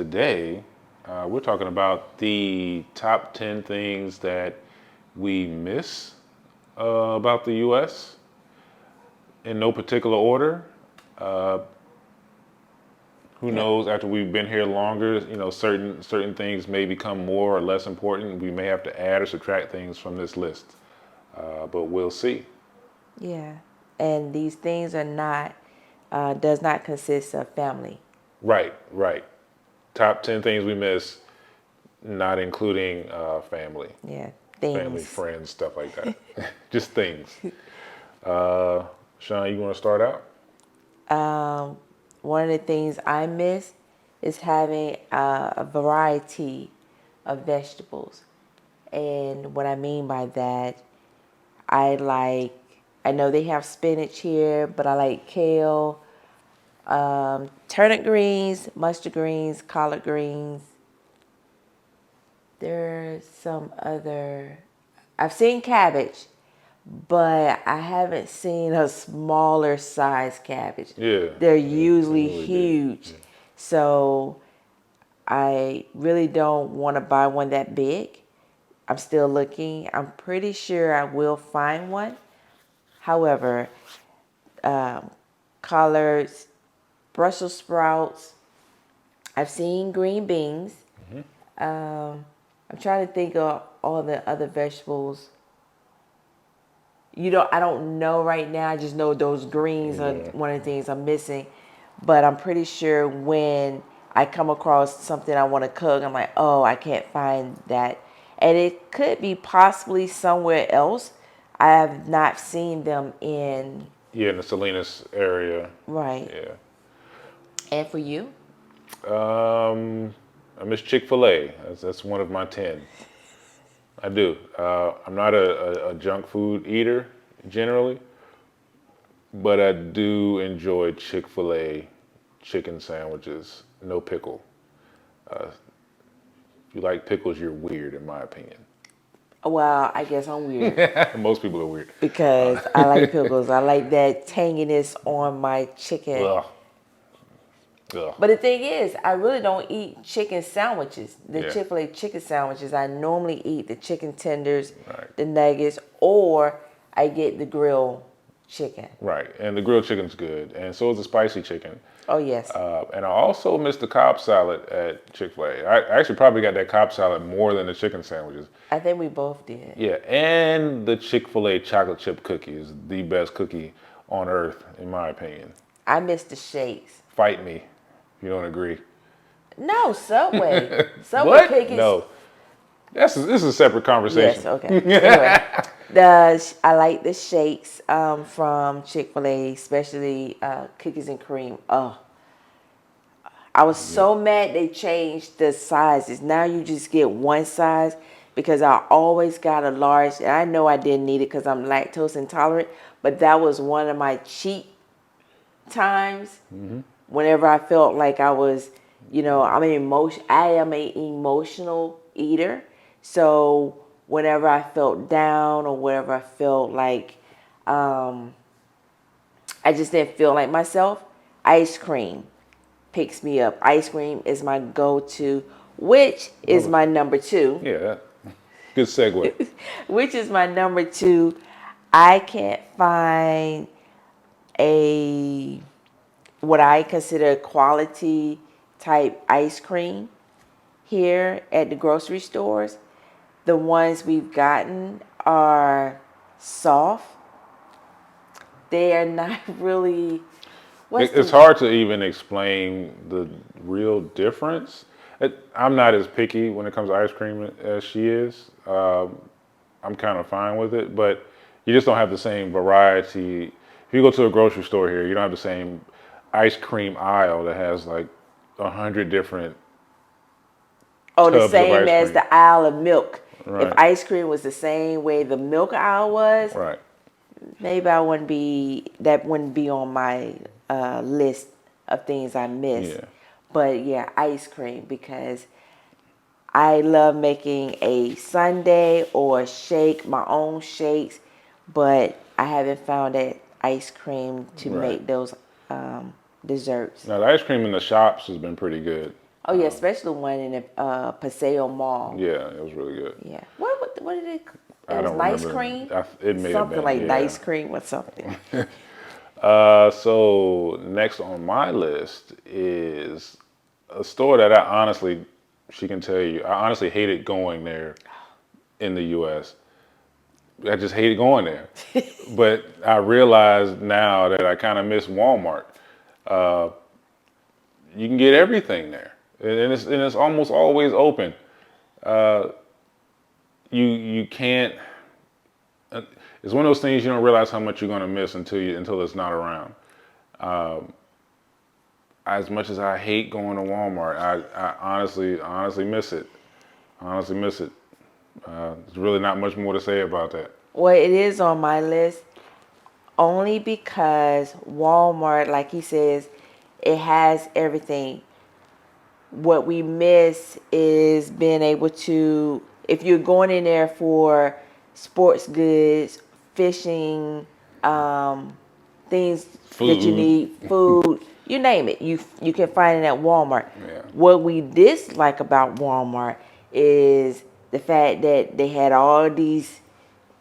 today we're talking about the top 10 things that we miss about the U.S. in no particular order. Uh, who Yeah. knows? After we've been here longer, certain things may become more or less important. We may have to add or subtract things from this list, but we'll see. Yeah. And these things are not, does not consist of family. Right, right. Top 10 things we miss, not including Yeah. family, Things. friends, stuff like that. Just things. Shon, you want to start out? One of the things I miss is having a variety of vegetables. And what I mean by that, I like, I know they have spinach here, but I like kale, turnip greens, mustard greens, collard greens. There's some other, I've seen cabbage, but I haven't seen a smaller size cabbage. Yeah, They're yeah, usually really big. huge. Yeah. So I really don't want to buy one that big. I'm still looking. I'm pretty sure I will find one. However, collards, Brussels sprouts, I've seen green beans. I'm trying to think of all the other vegetables. I don't know right now. I just know those greens are Yeah. one of the things I'm missing. But I'm pretty sure when I come across something I want to cook, I'm like, oh, I can't find that. And it could be possibly somewhere else. I have not seen them in, Yeah, in the Salinas area. right. Yeah. And for you? I miss Chick-Fil-A. That's one of my 10. I do. I'm not a junk food eater generally, but I do enjoy Chick-fil-A chicken sandwiches, no pickle. If you like pickles, you're weird, in my opinion. Well, I guess I'm weird Most people are weird. because I like pickles. I like that tanginess on my chicken. Ugh. Ugh. But the thing is, I really don't eat chicken sandwiches. The Yeah. Chick-fil-A chicken sandwiches, I normally eat the chicken tenders, Right. the nuggets, or I get the grilled chicken. Right. And the grilled chicken's good, and so is the spicy chicken. Oh, yes. And I also miss the Cobb salad at Chick-fil-A. I actually probably got that Cobb salad more than the chicken sandwiches. I think we both did. Yeah, and the Chick-fil-A chocolate chip cookie is the best cookie on earth, in my opinion. I miss the shakes. Fight me if you don't agree. No, Subway. Subway What? cookies. No. This is a separate conversation. Yes, okay. Anyway, I like the shakes from Chick-fil-A, especially cookies and cream. Oh, I was so mad they changed the sizes. Now you just get one size because I always got a large. And I know I didn't need it because I'm lactose intolerant, but that was one of my cheat times whenever I felt like I was, I am an emotional eater. So whenever I felt down or whenever I felt like I just didn't feel like myself, ice cream picks me up. Ice cream is my go-to, which is my number two. Yeah, good segue. Which is my number two. I can't find what I consider quality type ice cream here at the grocery stores. The ones we've gotten are soft. They are not really. It's hard to even explain the real difference. I'm not as picky when it comes to ice cream as she is. I'm kind of fine with it, but you just don't have the same variety. If you go to a grocery store here, you don't have the same ice cream aisle that has like 100 different Oh, the tubs of same ice as cream. the aisle of milk. Right. If ice cream was the same way the milk aisle was, Right. maybe that wouldn't be on my list of things I miss. Yeah. But yeah, ice cream, because I love making a sundae or a shake, my own shakes, but I haven't found that ice cream to Right. make those desserts. Now the ice cream in the shops has been pretty good. Oh yeah, especially the one in the Paseo Mall. Yeah, it was really good. Yeah. What did it? It I was don't nice remember. cream. It may have Something been, like yeah. nice cream or something. So next on my list is a store that she can tell you, I honestly hated going there in the U.S. I just hated going there. But I realize now that I kind of miss Walmart. You can get everything there, and it's almost always open. You can't. It's one of those things you don't realize how much you're going to miss until it's not around. As much as I hate going to Walmart, I honestly miss it. Honestly miss it. There's really not much more to say about that. Well, it is on my list only because Walmart, like he says, it has everything. What we miss is being able to, if you're going in there for sports goods, fishing, things that you Food. need, food, you name it, you can find it at Walmart. Yeah. What we dislike about Walmart is the fact that they had all these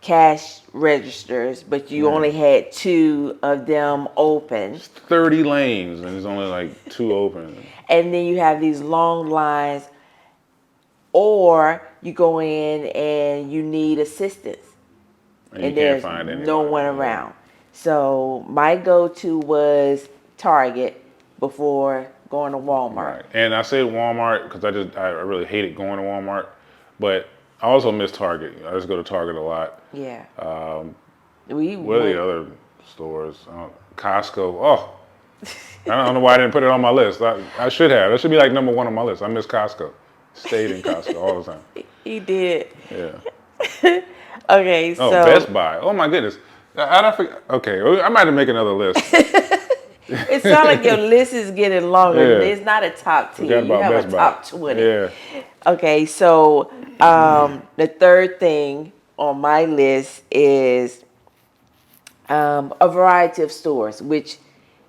cash registers, but you Yeah. only had two of them open. 30 lanes and there's only like two open. And then you have these long lines, or you go in and you need assistance And you and can't there's find no anybody. one Yeah. around. So my go-to was Target before going to Walmart. Right. And I say Walmart because I really hated going to Walmart, but I also miss Target. I just go to Target a lot. Yeah. We What are went, the other stores? Costco. Oh, I don't know why I didn't put it on my list. I should have. That should be like number one on my list. I miss Costco. Stayed in Costco all the time. he did. Yeah. Okay, Oh, so Best Buy. Oh my goodness. I don't forget. Okay, I might have to make another list. it sounds like your list is getting longer. Yeah. It's not a top 10. Forgot You about have Best a Buy. top 20. Yeah. Okay, so the third thing on my list is a variety of stores, which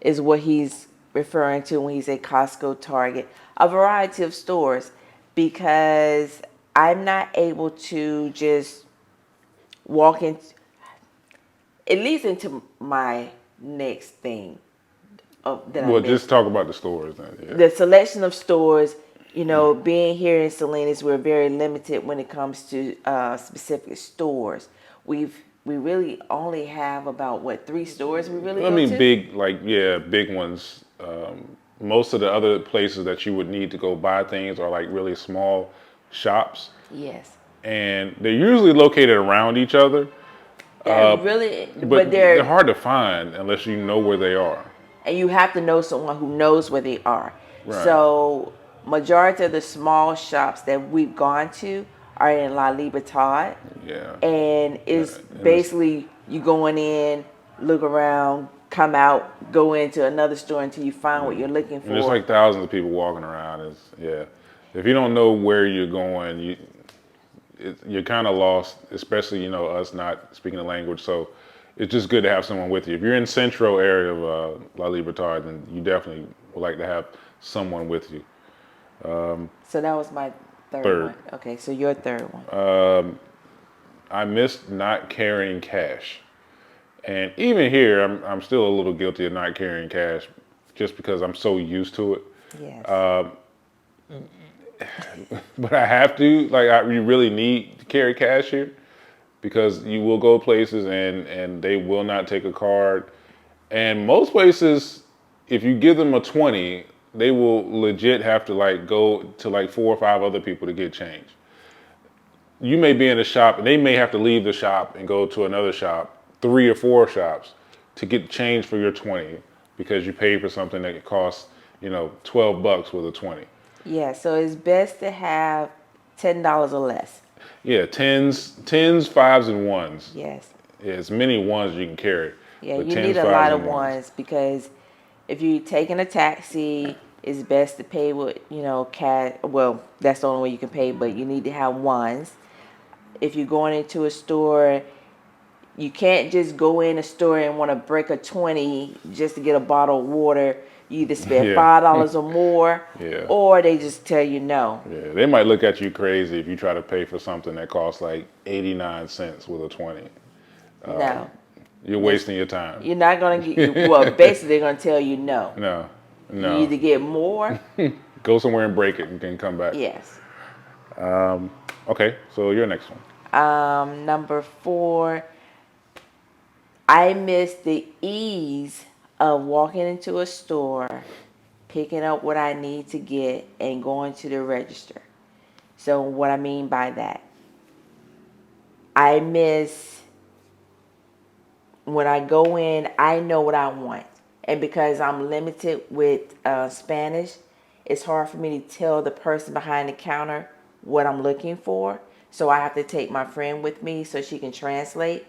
is what he's referring to when he said Costco, Target. A variety of stores, because I'm not able to just walk in. It leads into my next thing that I Well, missed. just talk about the stores then. Yeah. The selection of stores, being here in Salinas, we're very limited when it comes to specific stores. We really only have about three stores we really I go mean, to. big ones. Most of the other places that you would need to go buy things are like really small shops, Yes, and they're usually located around each other. they're really, But but they're they're, hard to find unless you know where they are. and you have to know someone who knows where they are. Right. So majority of the small shops that we've gone to are in La Libertad. Yeah. And it's And basically you going in, look around, come out, go into another store until you find what you're looking And there's for. like thousands of people walking around. Yeah. If you don't know where you're going, you're kind of lost, especially us not speaking the language. So it's just good to have someone with you. If you're in central area of La Libertad, then you definitely would like to have someone with you. So that was my third one. Okay, so your third one. I missed not carrying cash. And even here, I'm still a little guilty of not carrying cash just because I'm so used to it. Yes. But I have to, you really need to carry cash here because you will go places and they will not take a card. And most places, if you give them a 20, they will legit have to go to 4 or 5 other people to get change. You may be in a shop and they may have to leave the shop and go to another shop, 3 or 4 shops to get change for your 20 because you paid for something that costs, $12 with a 20. Yeah, so it's best to have $10 or less. Yeah, tens, fives, and ones. Yes. Yeah, as many ones as you can carry. Yeah, But you tens, need a fives, lot and of ones because if you're taking a taxi, it's best to pay with, cash. Well, that's the only way you can pay, but you need to have ones. If you're going into a store, you can't just go in a store and want to break a 20 just to get a bottle of water. You either spend Yeah. $5 or more, Yeah. or they just tell you no. Yeah, they might look at you crazy if you try to pay for something that costs like 89 cents with a 20. No. You're wasting your time. You're not going to get, well, basically, they're going to tell you no. No, You no. either get more, Go somewhere and break it and then come back. yes. Okay, so your next one. Number 4, I miss the ease of walking into a store, picking up what I need to get, and going to the register. So what I mean by that, I miss when I go in, I know what I want. And because I'm limited with Spanish, it's hard for me to tell the person behind the counter what I'm looking for. So I have to take my friend with me so she can translate.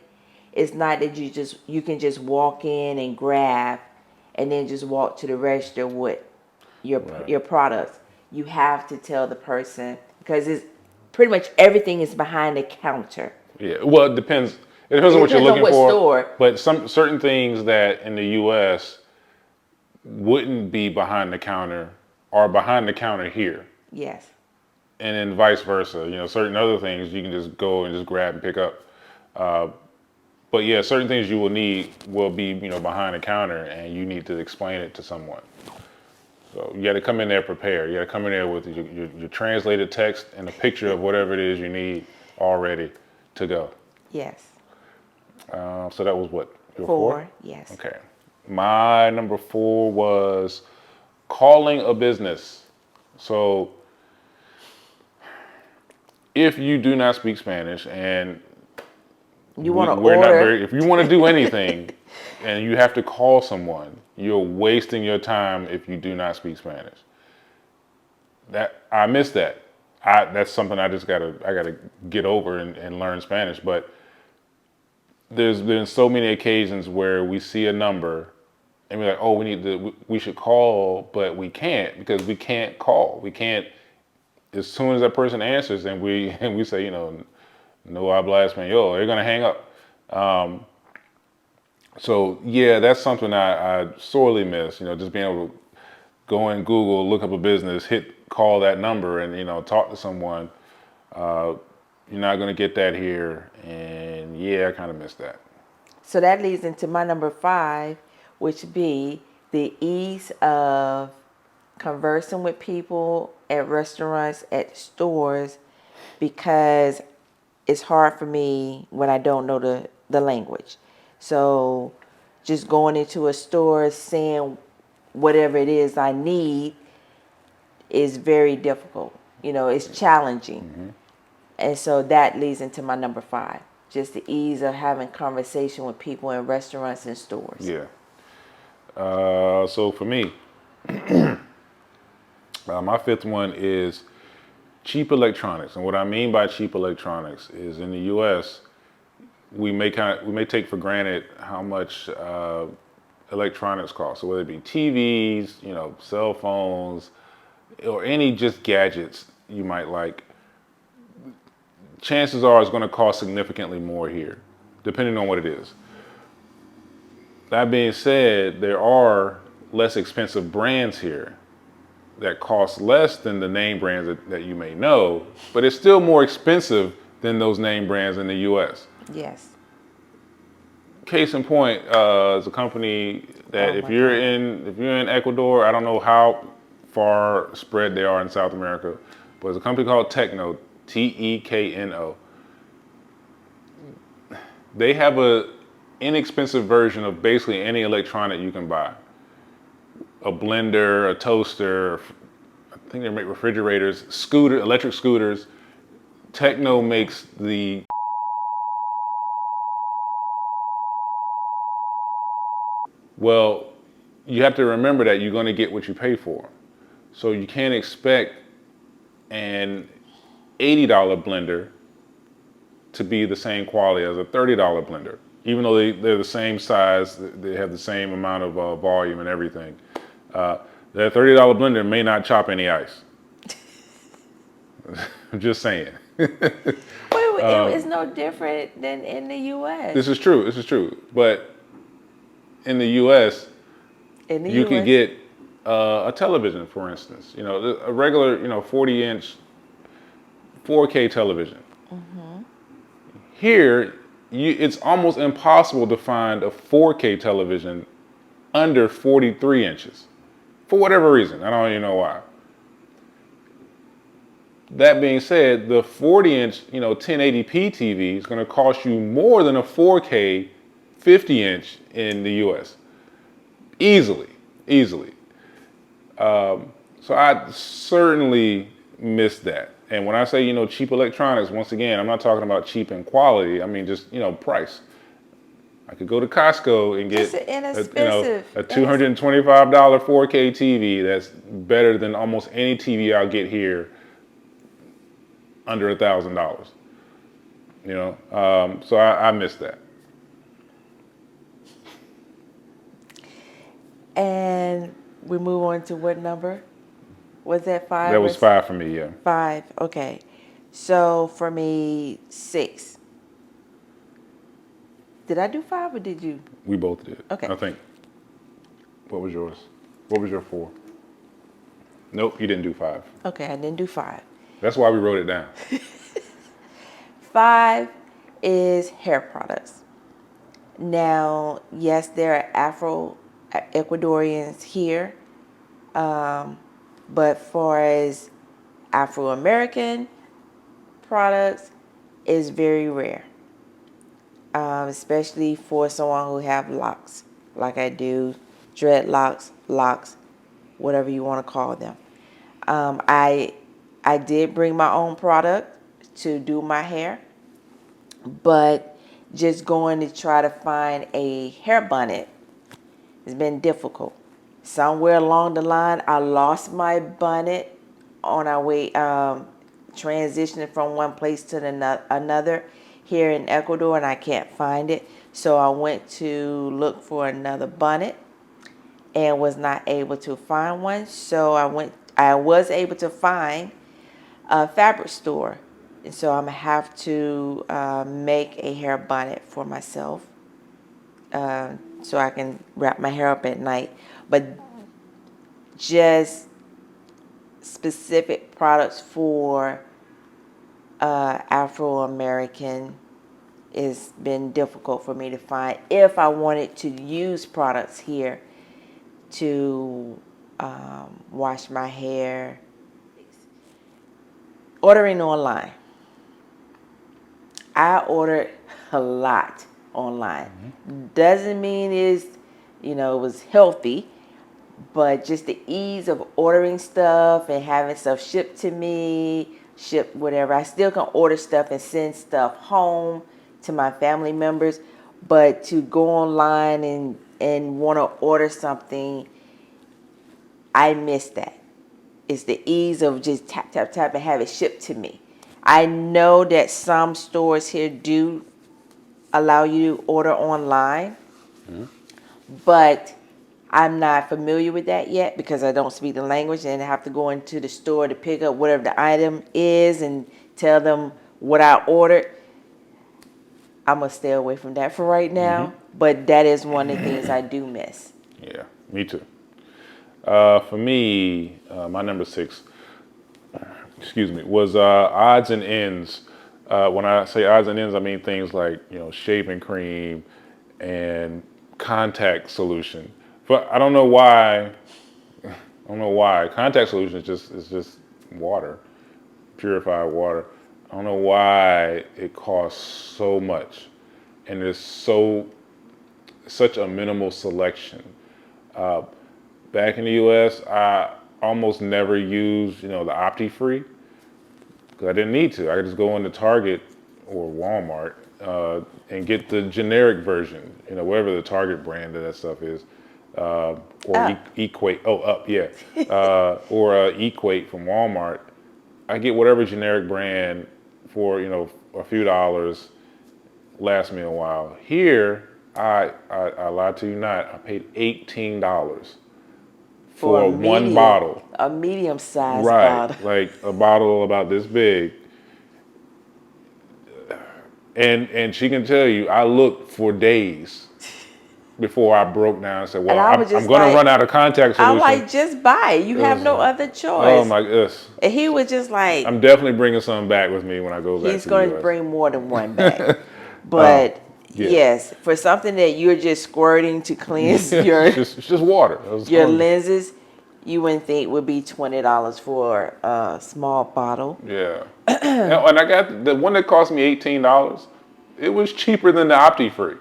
It's not that you can just walk in and grab and then just walk to the register with your products. You have to tell the person because it's pretty much everything is behind the counter. Yeah, well, it depends. It depends on what you're Depends on looking what for. store. But some certain things that in the U.S. wouldn't be behind the counter are behind the counter here, Yes. and then vice versa. You know, certain other things you can just go and just grab and pick up. But yeah, certain things you will need will be behind the counter, and you need to explain it to someone. So you got to come in there prepared. You got to come in there with your translated text and a picture of whatever it is you need already to go. Yes. So that was what? Your 4, yes. Okay. My number 4 was calling a business. So if you do not speak Spanish and You want to we're not order. very, if you want to do anything and you have to call someone, you're wasting your time if you do not speak Spanish. I miss that. That's something I gotta get over and learn Spanish. But there's been so many occasions where we see a number and we're like, oh, we should call, but we can't because we can't call. We can't. As soon as that person answers and we say, no habla español, they're gonna hang up. So yeah, that's something I sorely miss. Just being able to go in Google, look up a business, call that number, and talk to someone. You're not gonna get that here, and yeah, I kind of miss that. So that leads into my number 5, which be the ease of conversing with people at restaurants, at stores, because it's hard for me when I don't know the language. So just going into a store, saying whatever it is I need is very difficult. It's challenging. And so that leads into my number 5. Just the ease of having conversation with people in restaurants and stores. Yeah. So for me, my 5th one is cheap electronics. And what I mean by cheap electronics is in the U.S., we may take for granted how much electronics cost. So whether it be TVs, cell phones, or any just gadgets you might like, chances are it's going to cost significantly more here, depending on what it is. That being said, there are less expensive brands here that cost less than the name brands that you may know, but it's still more expensive than those name brands in the U.S. Yes. Case in point, is a company that if you're in Ecuador, I don't know how far spread they are in South America, but it's a company called Tecno, Tekno. They have a inexpensive version of basically any electronic you can buy. A blender, a toaster, I think they make refrigerators, electric scooters. Tecno makes the well, you have to remember that you're going to get what you pay for. So you can't expect an $80 blender to be the same quality as a $30 blender. Even though they're the same size, they have the same amount of volume and everything. That $30 blender may not chop any ice. I'm just saying. It's no different than in the U.S. This is true. But in the U.S., you could get a television, for instance. A regular, 40-inch 4K television. Here, it's almost impossible to find a 4K television under 43 inches. For whatever reason. I don't even know why. That being said, the 40-inch, 1080p TV is going to cost you more than a 4K 50-inch in the US. Easily. Easily. So I certainly missed that. And when I say, cheap electronics, once again, I'm not talking about cheap in quality. I mean, just, price. I could go to Costco and get It's an inexpensive. a $225 4K TV that's better than almost any TV I'll get here under $1,000. So I missed that. And we move on to what number? Was that 5? That was 5 for me, yeah. 5, okay. So for me, 6. Did I do 5 or did you? We both did. Okay. I think. What was yours? What was your 4? Nope, you didn't do 5. Okay, I didn't do 5. That's why we wrote it down. 5 is hair products. Now, yes, there are Ecuadorians here, but far as Afro-American products, is very rare, especially for someone who have locks, like I do, dreadlocks, locks, whatever you want to call them. I did bring my own product to do my hair, but just going to try to find a hair bonnet has been difficult. Somewhere along the line, I lost my bonnet on our way transitioning from one place to another here in Ecuador, and I can't find it. So I went to look for another bonnet and was not able to find one. So I was able to find a fabric store. And so I'm going to have to make a hair bonnet for myself so I can wrap my hair up at night. But just specific products for Afro-American it's been difficult for me to find if I wanted to use products here to wash my hair. Ordering online. I ordered a lot online. Doesn't mean it was healthy, but just the ease of ordering stuff and having stuff shipped to me, ship whatever. I still can order stuff and send stuff home to my family members, but to go online and want to order something, I miss that. It's the ease of just tap, tap, tap and have it shipped to me. I know that some stores here do allow you to order online, but I'm not familiar with that yet because I don't speak the language and I have to go into the store to pick up whatever the item is and tell them what I ordered. I'm going to stay away from that for right now, but that is one of the things I do miss. Yeah, me too. For me, my number 6, was odds and ends. When I say odds and ends, I mean things like shaving cream and contact solution. But I don't know why. Contact solution is just water, purified water. I don't know why it costs so much, and there's such a minimal selection. Back in the U.S., I almost never used, the Opti-Free because I didn't need to. I could just go into Target or Wal-Mart and get the generic version, whatever the Target brand of that stuff is, or Equate. Oh, Up, yeah, or Equate from Walmart. I get whatever generic brand for a few dollars. Lasts me a while. Here, I lied to you not. I paid $18 for one bottle. A medium-sized bottle. bottle. Like a bottle about this big. And she can tell you, I looked for days before I broke down and said, And well, I was I'm just going to like, run out of contact I'm solution. like, just buy it. You It have was no like, other oh choice. my goodness. And he was just like, I'm definitely bringing some back with me when I go back he's to the going to U.S. bring more than one back. But Yeah. yes, for something that you're just squirting to cleanse your it's just water. your lenses, you wouldn't think would be $20 for a small bottle. Yeah. And I got the one that cost me $18. It was cheaper than the OptiFree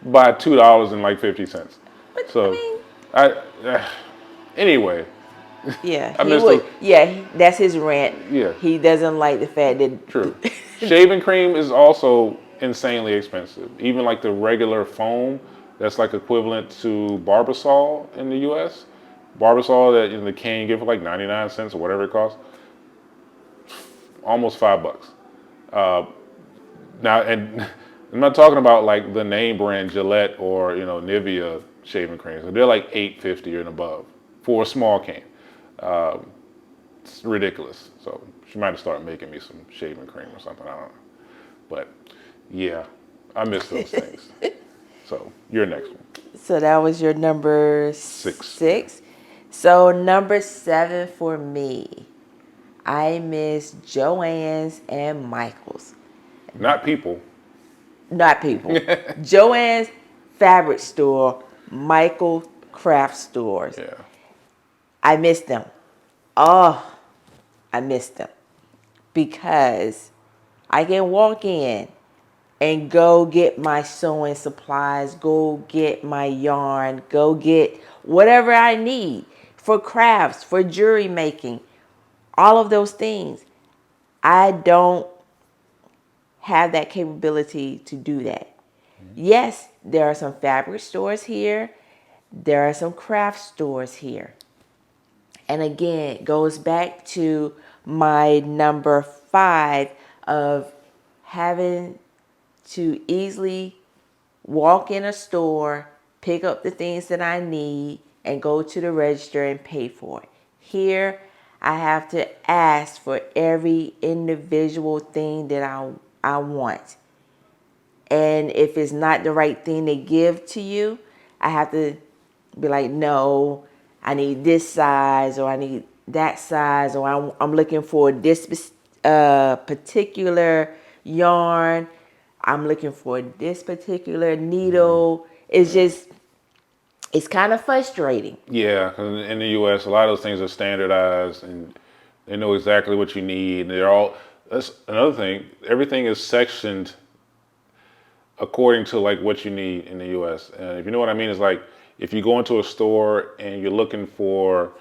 by $2.50. But I So, mean, I anyway, yeah, I he missed would. those. Yeah, that's his rant. Yeah, He doesn't like the fact true. that Shaving cream is also insanely expensive. Even like the regular foam, that's like equivalent to Barbasol in the U.S. Barbasol that in the can you get for like 99 cents or whatever it costs, almost $5. Now, and I'm not talking about like the name brand Gillette or Nivea shaving creams. They're like $8.50 and above for a small can. It's ridiculous. So she might have started making me some shaving cream or something. I don't know. But yeah, I miss those things. So your next one. So that was your number 6. six. So number 7 for me, I miss Joann's and Michael's. Not people. Not people. Joann's fabric store, Michael craft stores. Yeah. I miss them. Oh, I miss them because I can walk in and go get my sewing supplies, go get my yarn, go get whatever I need for crafts, for jewelry making, all of those things. I don't have that capability to do that. Yes, there are some fabric stores here. There are some craft stores here. And again, it goes back to my number 5 of having to easily walk in a store, pick up the things that I need, and go to the register and pay for it. Here, I have to ask for every individual thing that I want. And if it's not the right thing they give to you, I have to be like, no, I need this size or I need that size or I'm looking for this particular yarn. I'm looking for this particular needle. It's kind of frustrating. Yeah, 'cause in the U.S., a lot of those things are standardized and they know exactly what you need. And they're all. That's another thing. Everything is sectioned according to like what you need in the U.S. And if you know what I mean, it's like if you go into a store and you're looking for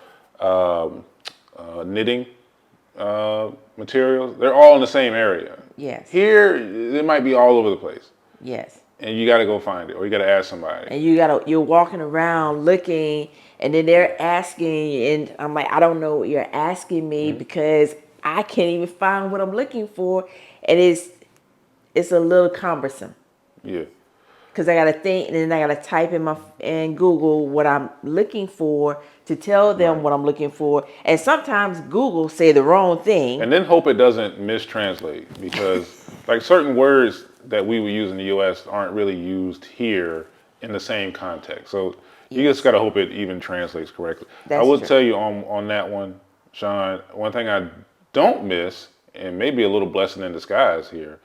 knitting materials, they're all in the same area. Yes. Here, it might be all over the place, Yes. and you got to go find it, or you got to ask somebody. And you're walking around looking, and then they're asking, and I'm like, I don't know what you're asking me because I can't even find what I'm looking for, and it's a little cumbersome Yeah. because I gotta think, and then I gotta type in Google what I'm looking for to tell them Right. what I'm looking for, and sometimes Google say the wrong thing. And then hope it doesn't mistranslate because like certain words that we would use in the U.S. aren't really used here in the same context. So you just got to hope it even translates correctly. I That's will true. tell you on that one, Sean, one thing I don't miss, and maybe a little blessing in disguise here,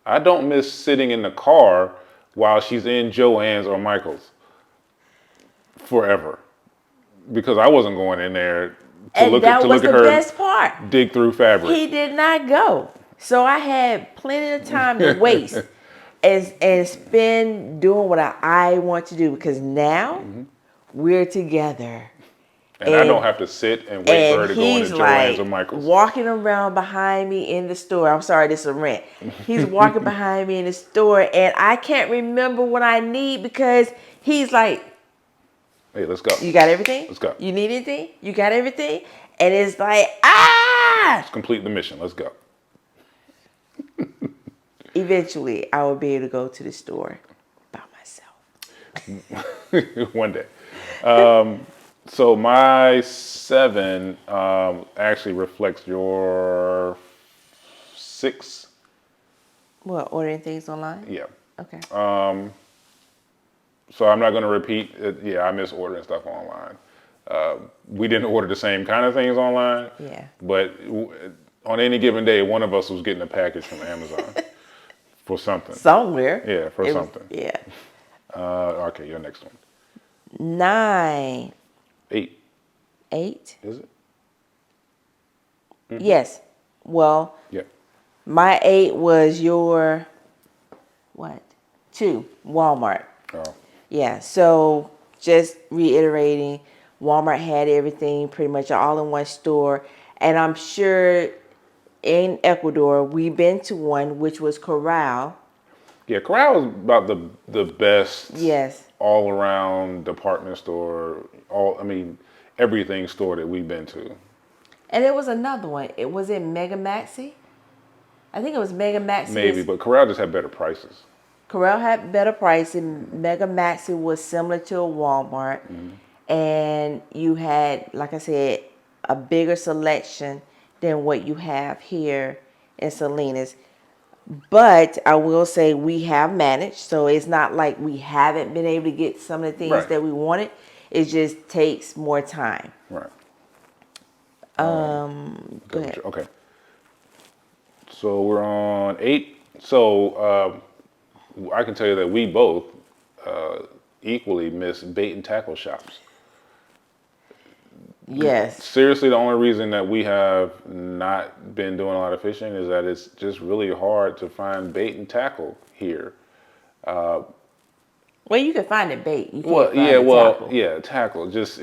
I don't miss sitting in the car while she's in Joann's or Michael's forever because I wasn't going in there to And look that was at the her best part. dig through fabric. He did not go. So I had plenty of time to waste and spend doing what I want to do because now we're together. And I don't have to sit and wait for her to go into He's Joann's like or Michael's. walking around behind me in the store. I'm sorry, this is a rant. He's walking behind me in the store and I can't remember what I need because he's like, Hey, let's go. you got everything? Let's go. You need anything? You got everything? And it's like, ah! Let's complete the mission. Let's go. Eventually, I will be able to go to the store by myself. One day. So my 7 actually reflects your 6. What, ordering things online? Yeah. Okay. So I'm not going to repeat. Yeah, I miss ordering stuff online. We didn't order the same kind of things online. Yeah. But on any given day, one of us was getting a package from Amazon for something. Somewhere. Yeah, for something. Yeah. Okay, your next one. 9, 8. 8. Is it? Yes. Well, Yeah. my 8 was your what? 2, Walmart. Oh. Yeah. So just reiterating, Walmart had everything pretty much all in one store, and I'm sure in Ecuador we've been to one which was Corral. Yeah, Corral is about the best Yes. all around department store, everything store that we've been to. And there was another one. It was in Mega Maxi. I think it was Mega Maxi. Maybe, but Corral just had better prices. Corral had better pricing. Mega Maxi was similar to a Walmart. And you had, like I said, a bigger selection than what you have here in Salinas. But I will say we have managed. So it's not like we haven't been able to get some of the things Right. that we wanted. It just takes more time. Right. Go ahead. Okay. So we're on 8. So I can tell you that we both equally miss bait and tackle shops. Yes. Seriously, the only reason that we have not been doing a lot of fishing is that it's just really hard to find bait and tackle here. Well, you can find it bait. You can't find tackle. Tackle. Just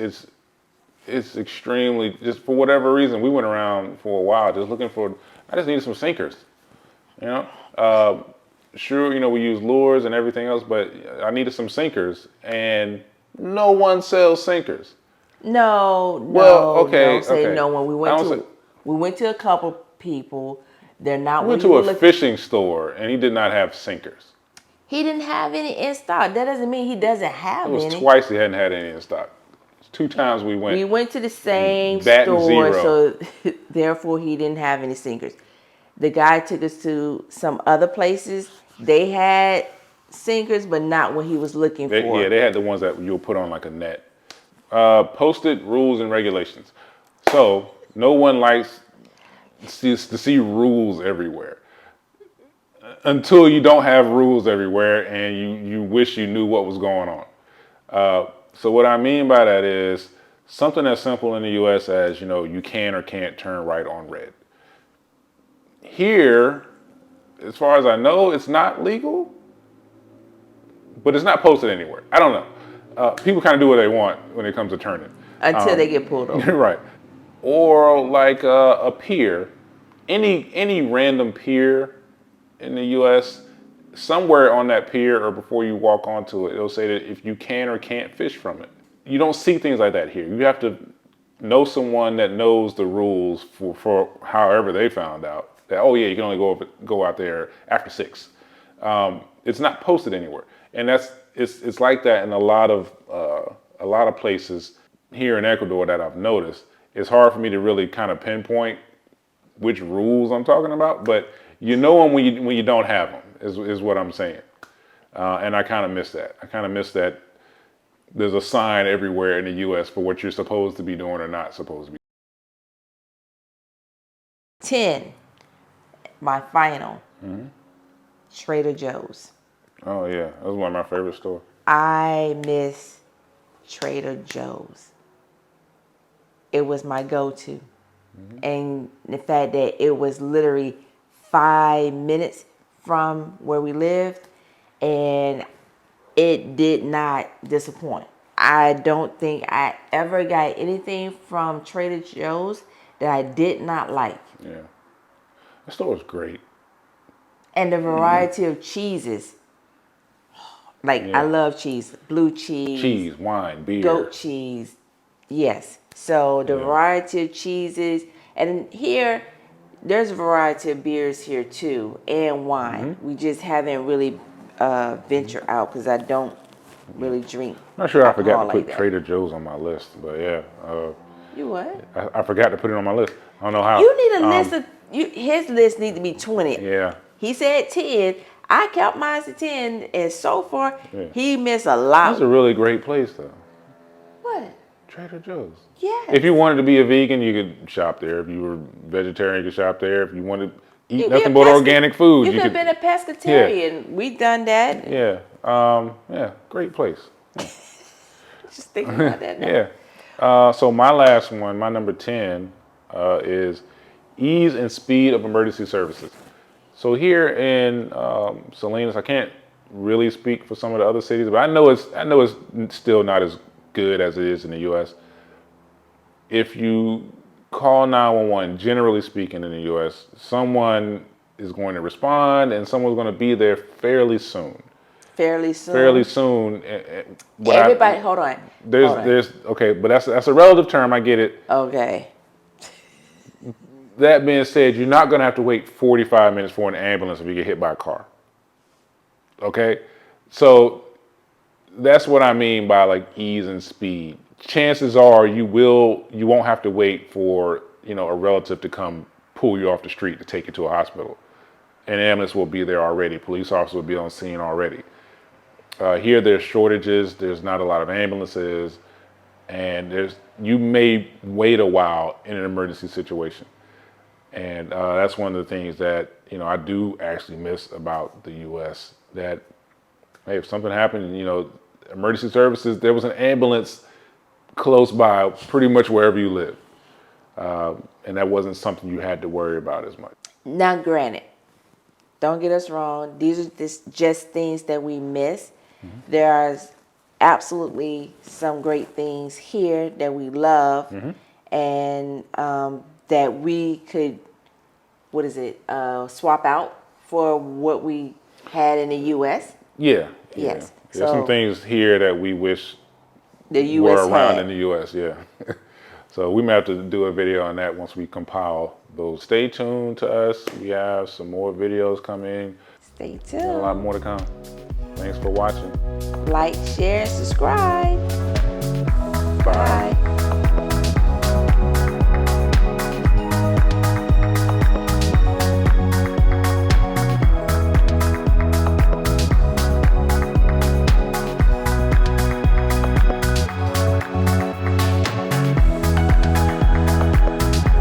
it's extremely, just for whatever reason, we went around for a while just looking for. I just needed some sinkers, you know. Sure, we use lures and everything else, but I needed some sinkers, and no one sells sinkers. No, Okay, don't say okay. no one. We went to a couple people. They're not. We went to a fishing store, and he did not have sinkers. He didn't have any in stock. That doesn't mean he doesn't have any. It was twice he hadn't had any in stock. 2 times we went. We went to the same Batting store, 0. so therefore he didn't have any sinkers. The guy took us to some other places. They had sinkers, but not what he was looking for. Yeah, they had the ones that you'll put on like a net. Posted rules and regulations. So no one likes to see rules everywhere. Until you don't have rules everywhere and you wish you knew what was going on. So what I mean by that is something as simple in the U.S. as, you can or can't turn right on red. Here, as far as I know, it's not legal, but it's not posted anywhere. I don't know. People kind of do what they want when it comes to turning. Until they get pulled over. Right. Or like a pier, any random pier in the U.S., somewhere on that pier or before you walk onto it, it'll say that if you can or can't fish from it. You don't see things like that here. You have to know someone that knows the rules for however they found out that, oh yeah, you can only go out there after 6. It's not posted anywhere, and it's like that in a lot of places here in Ecuador that I've noticed. It's hard for me to really kind of pinpoint which rules I'm talking about, but you know them when you don't have them is what I'm saying, and I kind of miss that. I kind of miss that. There's a sign everywhere in the U.S. for what you're supposed to be doing or not supposed to be. 10. My final. Trader Joe's. Oh yeah, that was one of my favorite stores. I miss Trader Joe's. It was my go-to. And the fact that it was literally 5 minutes from where we lived, and it did not disappoint. I don't think I ever got anything from Trader Joe's that I did not like. Yeah, the store was great. And the variety of cheeses. I love cheese. Blue cheese. Cheese, wine, beer. Goat cheese. Yes. So the variety of cheeses. And here, there's a variety of beers here too. And wine. We just haven't really ventured out because I don't really drink. I'm not sure I forgot to put that. Trader Joe's on my list, but yeah. You what? I forgot to put it on my list. I don't know how. You need a list of... his list need to be 20. Yeah. He said 10. I kept mine to 10, and so far Yeah. he missed a lot. That's a really great place, though. What? Trader Joe's. Yes. If you wanted to be a vegan, you could shop there. If you were vegetarian, you could shop there. If you wanted to eat You could be nothing a but pesca- organic food, You could have been a pescatarian. We done that. Yeah. Yeah. Great place. Just thinking about that now. Yeah. So my last one, my number 10, is ease and speed of emergency services. So here in Salinas, I can't really speak for some of the other cities, but I know it's still not as good as it is in the U.S. If you call 911, generally speaking in the U.S., someone is going to respond and someone's going to be there fairly soon. Fairly soon. Fairly soon. Everybody, hold on. There's okay, but that's a relative term. I get it. Okay. That being said, you're not going to have to wait 45 minutes for an ambulance if you get hit by a car. Okay, so that's what I mean by like ease and speed. Chances are you won't have to wait for a relative to come pull you off the street to take you to a hospital. An ambulance will be there already. Police officers will be on scene already. Here there's shortages. There's not a lot of ambulances, and you may wait a while in an emergency situation. And that's one of the things that I do actually miss about the U.S. That hey, if something happened, emergency services, there was an ambulance close by, pretty much wherever you live, and that wasn't something you had to worry about as much. Now, granted, don't get us wrong. These are just things that we miss. Mm-hmm. There are absolutely some great things here that we love, mm-hmm. and that we could, swap out for what we had in the U.S. Yeah. Yes. There's some things here that we wish the U.S. were around had. in the U.S. Yeah. So we may have to do a video on that once we compile those. Stay tuned to us. We have some more videos coming. Stay tuned. A lot more to come. Thanks for watching. Like, share, subscribe. Bye.